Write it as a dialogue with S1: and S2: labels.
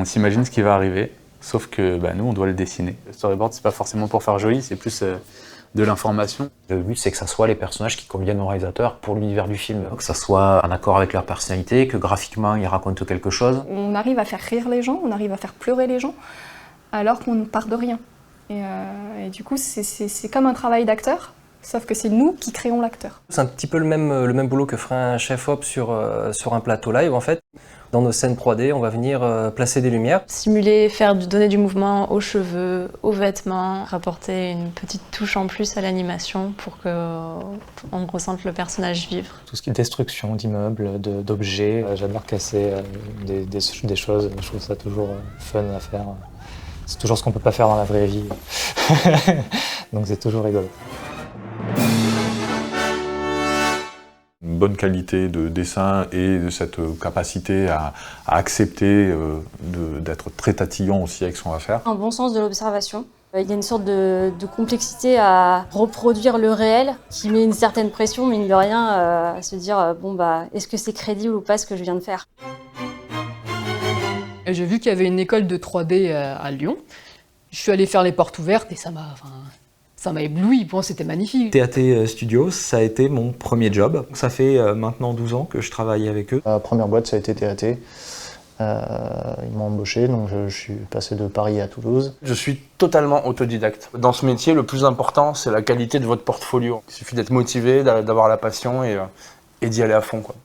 S1: s'imagine ce qui va arriver, sauf que nous, on doit le dessiner. Le storyboard, c'est pas forcément pour faire joli, c'est plus de l'information.
S2: Le but, c'est que ça soit les personnages qui conviennent au réalisateur pour l'univers du film. Que ça soit en accord avec leur personnalité, que graphiquement, ils racontent quelque chose.
S3: On arrive à faire rire les gens, on arrive à faire pleurer les gens, alors qu'on ne part de rien. Et du coup, c'est comme un travail d'acteur, sauf que c'est nous qui créons l'acteur.
S4: C'est un petit peu le même boulot que ferait un chef-op sur un plateau live, en fait. Dans nos scènes 3D, on va venir placer des lumières.
S5: Simuler, donner du mouvement aux cheveux, aux vêtements, rapporter une petite touche en plus à l'animation pour qu'on ressente le personnage vivre.
S6: Tout ce qui est destruction d'immeubles, d'objets, j'adore casser des choses, je trouve ça toujours fun à faire. C'est toujours ce qu'on peut pas faire dans la vraie vie, donc c'est toujours rigolo.
S7: Une bonne qualité de dessin et de cette capacité à accepter d'être très tatillon aussi avec ce qu'on va faire.
S8: Un bon sens de l'observation. Il y a une sorte de complexité à reproduire le réel qui met une certaine pression, mine de rien, à se dire est-ce que c'est crédible ou pas ce que je viens de faire.
S9: J'ai vu qu'il y avait une école de 3D à Lyon. Je suis allée faire les portes ouvertes et ça m'a ébloui. Pour moi, c'était magnifique.
S10: TAT Studios, ça a été mon premier job. Ça fait maintenant 12 ans que je travaille avec eux.
S11: Ma première boîte, ça a été TAT. Ils m'ont embauché, donc je suis passé de Paris à Toulouse.
S12: Je suis totalement autodidacte. Dans ce métier, le plus important, c'est la qualité de votre portfolio. Il suffit d'être motivé, d'avoir la passion et d'y aller à fond, quoi.